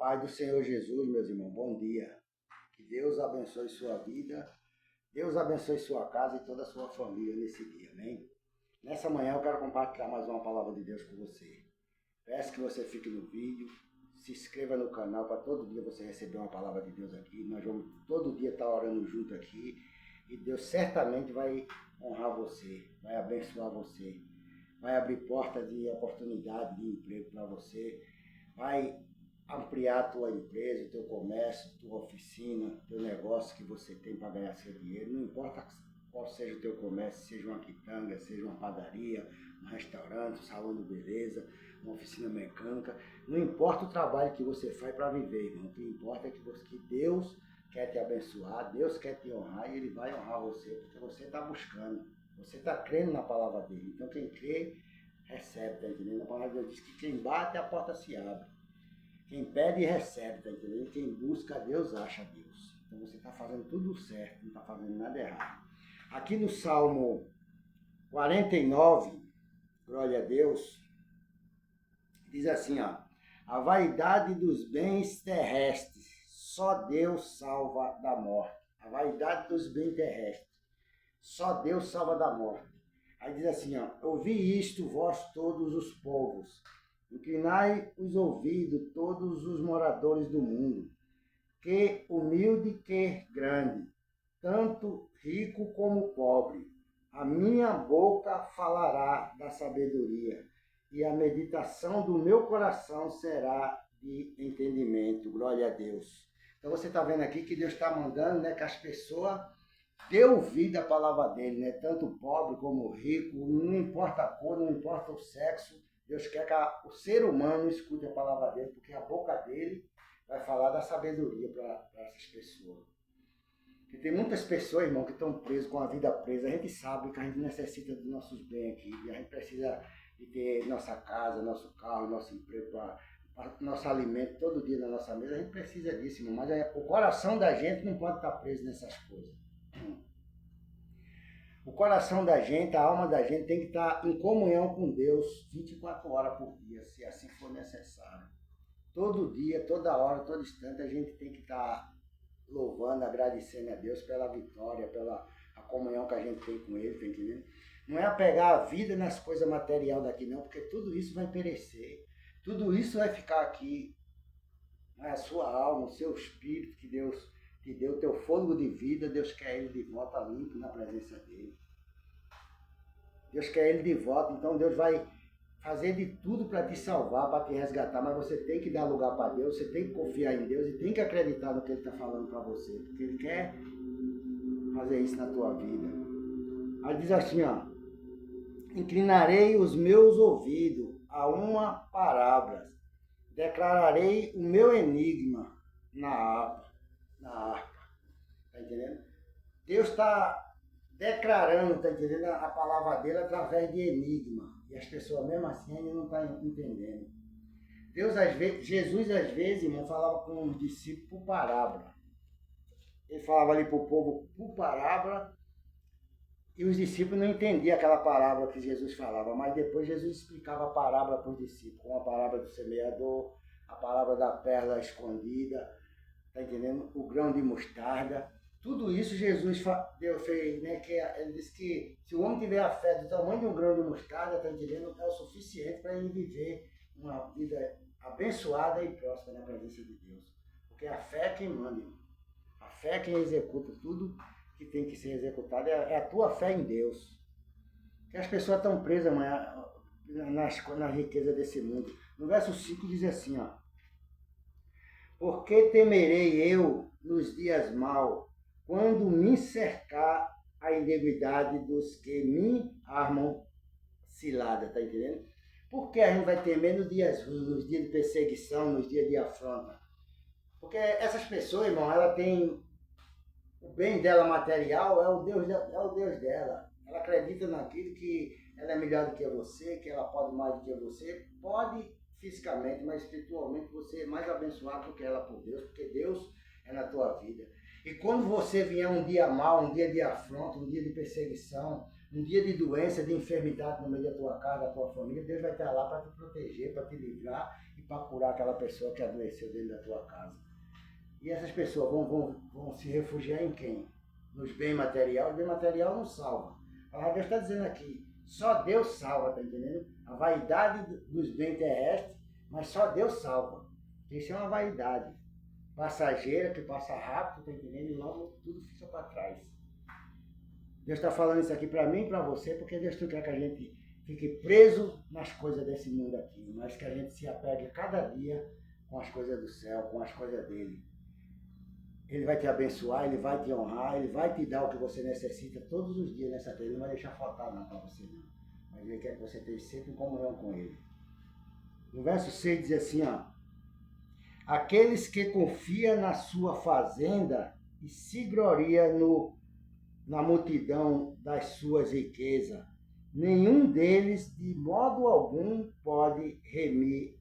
paz do Senhor Jesus, meus irmãos, bom dia. Que Deus abençoe sua vida, Deus abençoe sua casa e toda a sua família nesse dia, amém? Nessa manhã eu quero compartilhar mais uma palavra de Deus com você. Peço que você fique no vídeo, se inscreva no canal para todo dia você receber uma palavra de Deus aqui. Nós vamos todo dia estar orando junto aqui e Deus certamente vai honrar você, vai abençoar você, vai abrir porta de oportunidade de emprego para você, vai ampliar a tua empresa, o teu comércio, tua oficina, teu negócio que você tem para ganhar seu dinheiro. Não importa qual seja o teu comércio, seja uma quitanda, seja uma padaria, um restaurante, um salão de beleza, uma oficina mecânica. Não importa o trabalho que você faz para viver, irmão. O que importa é que Deus quer te abençoar, Deus quer te honrar e Ele vai honrar você, porque você está buscando, você está crendo na palavra dEle. Então quem crê, recebe, tá entendendo? A palavra de Deus diz que quem bate, a porta se abre. Quem pede, recebe, tá entendendo? Quem busca Deus, acha Deus. Então você está fazendo tudo certo, não está fazendo nada errado. Aqui no Salmo 49, glória a Deus, diz assim, ó: a vaidade dos bens terrestres, só Deus salva da morte. A vaidade dos bens terrestres, só Deus salva da morte. Aí diz assim, ó: ouvi isto, vós todos os povos, inclinai os ouvidos, todos os moradores do mundo, que humilde, que grande, tanto rico como pobre, a minha boca falará da sabedoria, e a meditação do meu coração será de entendimento. Glória a Deus. Então você está vendo aqui que Deus está mandando, né, que as pessoas dê ouvido à palavra dele, né? Tanto pobre como rico, não importa a cor, não importa o sexo. Deus quer que o ser humano escute a palavra dele, porque a boca dele vai falar da sabedoria para essas pessoas. Porque tem muitas pessoas, irmão, que estão presas, com a vida presa. A gente sabe que a gente necessita dos nossos bens aqui, e a gente precisa de ter nossa casa, nosso carro, nosso emprego, nosso alimento todo dia na nossa mesa. A gente precisa disso, irmão, mas o coração da gente não pode estar preso nessas coisas. O coração da gente, a alma da gente tem que estar em comunhão com Deus 24 horas por dia, se assim for necessário. Todo dia, toda hora, todo instante, a gente tem que estar louvando, agradecendo a Deus pela vitória, pela a comunhão que a gente tem com Ele, tá entendendo? Não é apegar a vida nas coisas materiais daqui não, porque tudo isso vai perecer. Tudo isso vai ficar aqui. A sua alma, o seu espírito que Deus te deu, o teu fôlego de vida, Deus quer ele de volta limpo na presença dele. Deus quer ele de volta, então Deus vai fazer de tudo para te salvar, para te resgatar, mas você tem que dar lugar para Deus, você tem que confiar em Deus e tem que acreditar no que Ele está falando para você, porque Ele quer fazer isso na tua vida. Aí diz assim, ó: inclinarei os meus ouvidos a uma parábola, declararei o meu enigma na harpa. Tá entendendo? Deus está declarando, tá entendendo, a palavra dele através de enigma. E as pessoas mesmo assim ainda não estão entendendo. Jesus às vezes, irmão, falava com os discípulos por parábola. Ele falava ali para o povo por parábola e os discípulos não entendiam aquela parábola que Jesus falava, mas depois Jesus explicava a parábola para os discípulos, como a parábola do semeador, a parábola da perla escondida, tá entendendo? O grão de mostarda. Tudo isso Jesus fez, né? Que ele disse que se o homem tiver a fé do tamanho de um grão de mostarda, tá entendendo? É o suficiente para ele viver uma vida abençoada e próspera na presença de Deus. Porque a fé é quem manda, irmão. A fé é quem executa tudo que tem que ser executado. É a tua fé em Deus. Porque as pessoas estão presas, na riqueza desse mundo. No verso 5 diz assim, ó: porque temerei eu nos dias maus, quando me cercar a iniquidade dos que me armam cilada, tá entendendo? Por que a gente vai temer nos dias ruins, nos dias de perseguição, nos dias de afronta? Porque essas pessoas, irmão, ela tem o bem dela material, é o Deus dela. Ela acredita naquilo que ela é melhor do que você, que ela pode mais do que você. Pode fisicamente, mas espiritualmente você é mais abençoado do que ela por Deus, porque Deus é na tua vida. E quando você vier um dia mau, um dia de afronta, um dia de perseguição, um dia de doença, de enfermidade no meio da tua casa, da tua família, Deus vai estar lá para te proteger, para te livrar e para curar aquela pessoa que adoeceu dentro da tua casa. E essas pessoas vão se refugiar em quem? Nos bens materiais. O bem material não salva. A Deus está dizendo aqui, só Deus salva, tá entendendo? A vaidade dos bens terrestres, mas só Deus salva. Isso é uma vaidade passageira, que passa rápido, tá entendendo? E logo tudo fica para trás. Deus está falando isso aqui para mim e para você, porque Deus não quer que a gente fique preso nas coisas desse mundo aqui, mas que a gente se apegue cada dia com as coisas do céu, com as coisas dele. Ele vai te abençoar, ele vai te honrar, ele vai te dar o que você necessita todos os dias nessa terra. Ele não vai deixar faltar nada para você, não. Mas ele quer que você esteja sempre em comunhão com ele. No verso 6 diz assim, ó. Aqueles que confiam na sua fazenda e se gloria na multidão das suas riquezas, nenhum deles, de modo algum, pode remir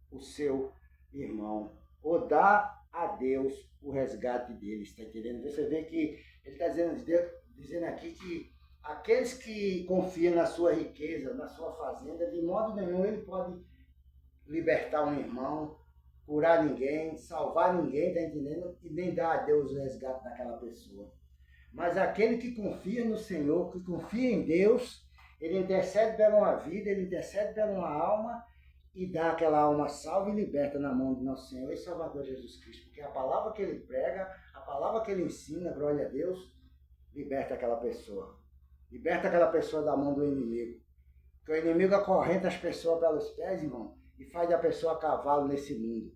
o seu irmão ou dar a Deus o resgate deles, está entendendo? Você vê que ele está dizendo aqui que aqueles que confiam na sua riqueza, na sua fazenda, de modo nenhum ele pode libertar um irmão, curar ninguém, salvar ninguém, está entendendo? E nem dar a Deus o resgate daquela pessoa. Mas aquele que confia no Senhor, que confia em Deus, ele intercede pela uma vida, ele intercede pela uma alma e dá aquela alma salva e liberta na mão do nosso Senhor e Salvador Jesus Cristo. Porque a palavra que ele prega, a palavra que ele ensina, glória a Deus, liberta aquela pessoa. Liberta aquela pessoa da mão do inimigo. Porque o inimigo acorrenta as pessoas pelos pés, irmão, e faz da pessoa cavalo nesse mundo,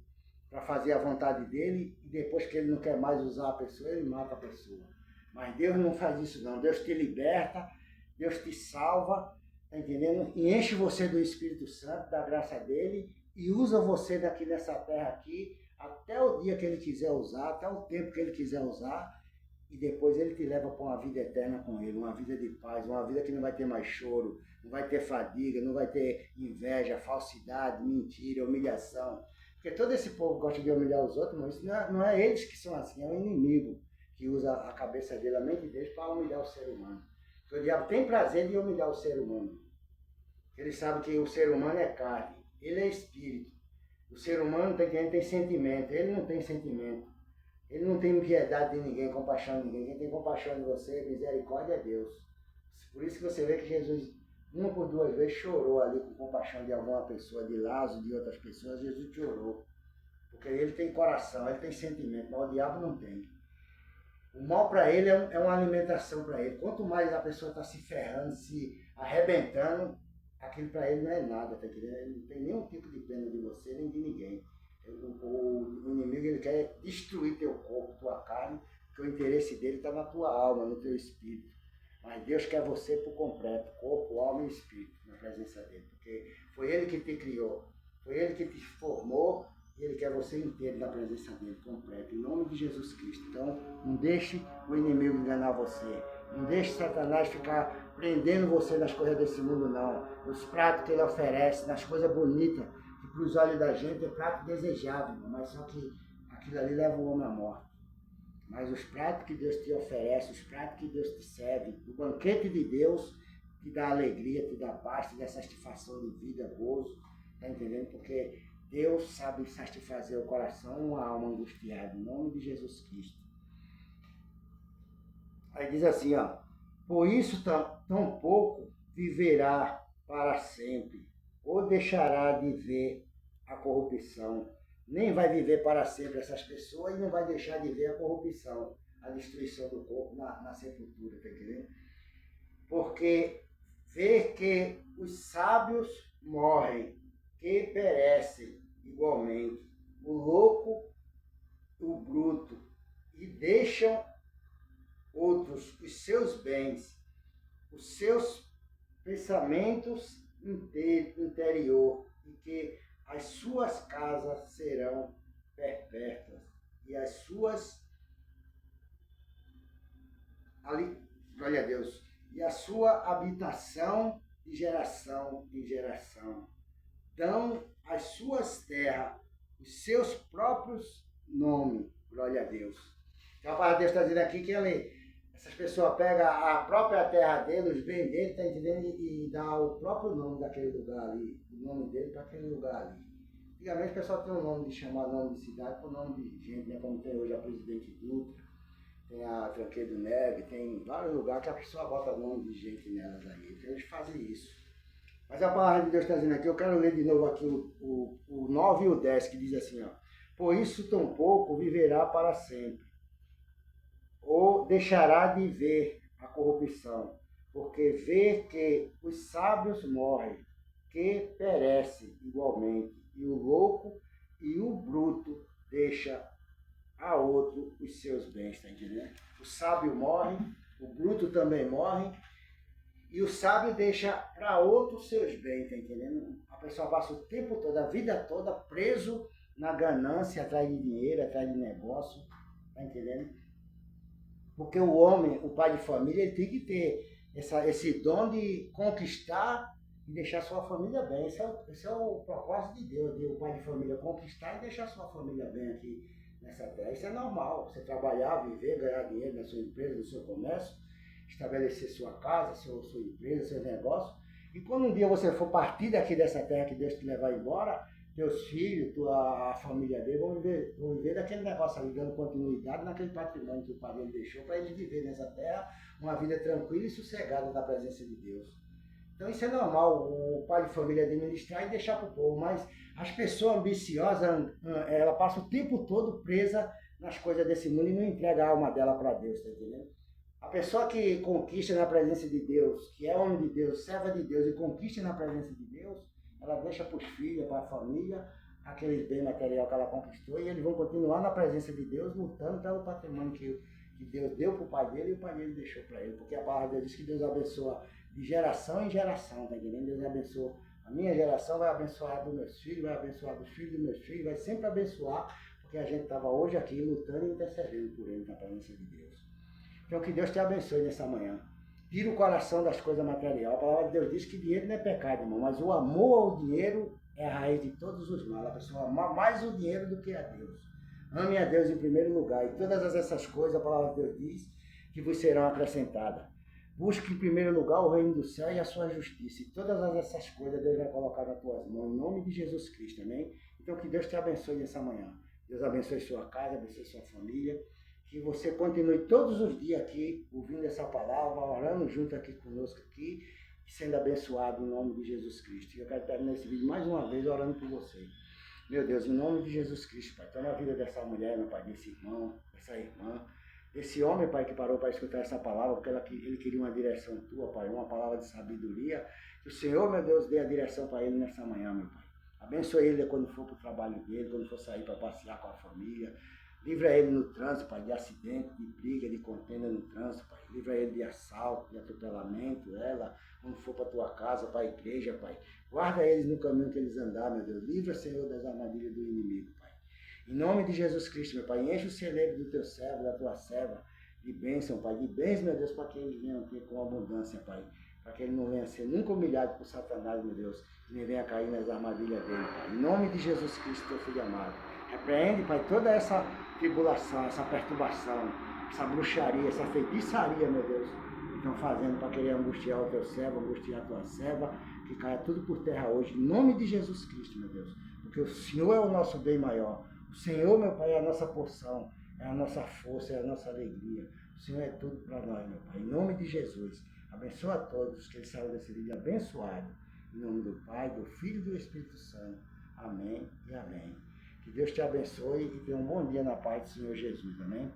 para fazer a vontade dele, e depois que ele não quer mais usar a pessoa, ele mata a pessoa. Mas Deus não faz isso não. Deus te liberta, Deus te salva, tá entendendo? E enche você do Espírito Santo, da graça dele, e usa você daqui nessa terra aqui, até o dia que ele quiser usar, até o tempo que ele quiser usar, e depois ele te leva para uma vida eterna com ele, uma vida de paz, uma vida que não vai ter mais choro, não vai ter fadiga, não vai ter inveja, falsidade, mentira, humilhação. Porque todo esse povo gosta de humilhar os outros, mas não é eles que são assim, é o inimigo que usa a cabeça dele, a mente deles, para humilhar o ser humano. Porque o diabo tem prazer de humilhar o ser humano. Ele sabe que o ser humano é carne, ele é espírito. O ser humano tem sentimento, ele não tem sentimento. Ele não tem piedade de ninguém, compaixão de ninguém. Quem tem compaixão de você, misericórdia é Deus. Por isso que você vê que Jesus, uma por duas vezes, chorou ali com compaixão de alguma pessoa, de Lázaro, de outras pessoas. Jesus chorou. Porque ele tem coração, ele tem sentimento, mas o diabo não tem. O mal para ele é uma alimentação para ele. Quanto mais a pessoa está se ferrando, se arrebentando, aquilo para ele não é nada, tá entendendo? Ele não tem nenhum tipo de pena de você, nem de ninguém. O inimigo ele quer destruir teu corpo, tua carne, porque o interesse dele está na tua alma, no teu espírito. Mas Deus quer você por completo, corpo, alma e espírito, na presença dele. Porque foi ele que te criou, foi ele que te formou, e ele quer você inteiro na presença dele, completo, em nome de Jesus Cristo. Então, não deixe o inimigo enganar você. Não deixe Satanás ficar prendendo você nas coisas desse mundo, não. Nos pratos que ele oferece, nas coisas bonitas, que para os olhos da gente é prato desejável, mas só que aquilo ali leva o homem à morte. Mas os pratos que Deus te oferece, os pratos que Deus te serve, o banquete de Deus te dá alegria, te dá paz, te dá satisfação de vida, gozo, tá entendendo? Porque Deus sabe satisfazer o coração e uma alma angustiada, em nome de Jesus Cristo. Aí diz assim, ó, por isso tão pouco viverá para sempre, ou deixará de ver a corrupção. Nem vai viver para sempre essas pessoas e não vai deixar de ver a corrupção, a destruição do corpo na sepultura, tá entendendo? Porque vê que os sábios morrem, que perecem igualmente, o louco, o bruto, e deixam outros os seus bens, os seus pensamentos interior, e que as suas casas serão perpétuas e as suas glória a Deus, e a sua habitação de geração em geração. Dão as suas terras os seus próprios nomes, glória a Deus. Então a palavra de Deus está dizendo aqui que essas pessoas pegam a própria terra dele, os bens dele, tá entendendo? E dá o próprio nome daquele lugar ali, o nome dele para aquele lugar ali. Antigamente o pessoal tem um nome de chamar nome de cidade por nome de gente, né? Como tem hoje a Presidente Dutra, tem a Tranqueiro Neve, tem vários lugares que a pessoa bota nome de gente nelas aí. Então eles fazem isso. Mas a palavra de Deus está dizendo aqui, eu quero ler de novo aqui o 9 e o 10, que diz assim, ó. Por isso tão pouco viverá para sempre, ou deixará de ver a corrupção, porque vê que os sábios morrem, que perece igualmente, e o louco e o bruto deixa a outro os seus bens, está entendendo? O sábio morre, o bruto também morre, e o sábio deixa para outro os seus bens, está entendendo? A pessoa passa o tempo todo, a vida toda, preso na ganância, atrás de dinheiro, atrás de negócio, está entendendo? Porque o homem, o pai de família, ele tem que ter esse dom de conquistar e deixar sua família bem. Esse é o propósito de Deus, de o pai de família conquistar e deixar sua família bem aqui nessa terra. Isso é normal, você trabalhar, viver, ganhar dinheiro na sua empresa, no seu comércio, estabelecer sua casa, sua empresa, seu negócio. E quando um dia você for partir daqui dessa terra que Deus te levar embora, teus filhos, a família dele vão viver daquele negócio ali, dando continuidade naquele patrimônio que o pai dele deixou para eles viver nessa terra uma vida tranquila e sossegada na presença de Deus. Então isso é normal, o pai de família administrar e deixar para o povo, mas as pessoas ambiciosas, ela passa o tempo todo presa nas coisas desse mundo e não entrega a alma dela para Deus, tá entendendo? A pessoa que conquista na presença de Deus, que é homem de Deus, serva de Deus e conquista na presença de Deus, ela deixa para os filhos, para a família, aquele bem material que ela conquistou e eles vão continuar na presença de Deus, lutando pelo patrimônio que Deus deu para o pai dele e o pai dele deixou para ele. Porque a palavra de Deus diz que Deus abençoa de geração em geração, tá entendendo? Deus abençoa a minha geração, vai abençoar dos meus filhos, vai abençoar dos filhos dos meus filhos, vai sempre abençoar, porque a gente estava hoje aqui lutando e intercedendo por ele na presença de Deus. Então que Deus te abençoe nessa manhã. Tira o coração das coisas materiais. A palavra de Deus diz que dinheiro não é pecado, irmão, mas o amor ao dinheiro é a raiz de todos os males. A pessoa ama mais o dinheiro do que a Deus. Ame a Deus em primeiro lugar. E todas essas coisas, a palavra de Deus diz que vos serão acrescentadas. Busque em primeiro lugar o reino do céu e a sua justiça. E todas essas coisas Deus vai colocar nas tuas mãos, em nome de Jesus Cristo, amém? Então que Deus te abençoe nessa manhã. Deus abençoe sua casa, abençoe sua família. Que você continue todos os dias aqui, ouvindo essa palavra, orando junto aqui conosco aqui, sendo abençoado em nome de Jesus Cristo. E eu quero terminar esse vídeo mais uma vez orando por você. Meu Deus, em nome de Jesus Cristo, Pai, toma a vida dessa mulher, meu Pai, desse irmão, dessa irmã, desse homem, Pai, que parou para escutar essa palavra, porque ele queria uma direção tua, Pai, uma palavra de sabedoria. Que o Senhor, meu Deus, dê a direção para ele nessa manhã, meu Pai. Abençoe ele quando for para o trabalho dele, quando for sair para passear com a família. Livra ele no trânsito, Pai, de acidente, de briga, de contenda no trânsito, Pai. Livra ele de assalto, de atropelamento, ela, quando for para a tua casa, para a igreja, Pai. Guarda eles no caminho que eles andar, meu Deus. Livra, Senhor, das armadilhas do inimigo, Pai. Em nome de Jesus Cristo, meu Pai, enche o celebre do teu servo, da tua serva, de bênção, Pai. De bens, meu Deus, para que eles venham ter com abundância, Pai. Para que ele não venha ser nunca humilhado por Satanás, meu Deus. E nem venha cair nas armadilhas dele, Pai. Em nome de Jesus Cristo, teu Filho amado. Repreende, Pai, toda essa tribulação, essa perturbação, essa bruxaria, essa feitiçaria, meu Deus, que estão fazendo para querer angustiar o teu servo, angustiar a tua serva, que caia tudo por terra hoje, em nome de Jesus Cristo, meu Deus, porque o Senhor é o nosso bem maior, o Senhor, meu Pai, é a nossa porção, é a nossa força, é a nossa alegria, o Senhor é tudo para nós, meu Pai, em nome de Jesus, abençoa a todos, que eles saiam desse vídeo abençoado, em nome do Pai, do Filho e do Espírito Santo, amém e amém. Que Deus te abençoe e tenha um bom dia na paz do Senhor Jesus, amém?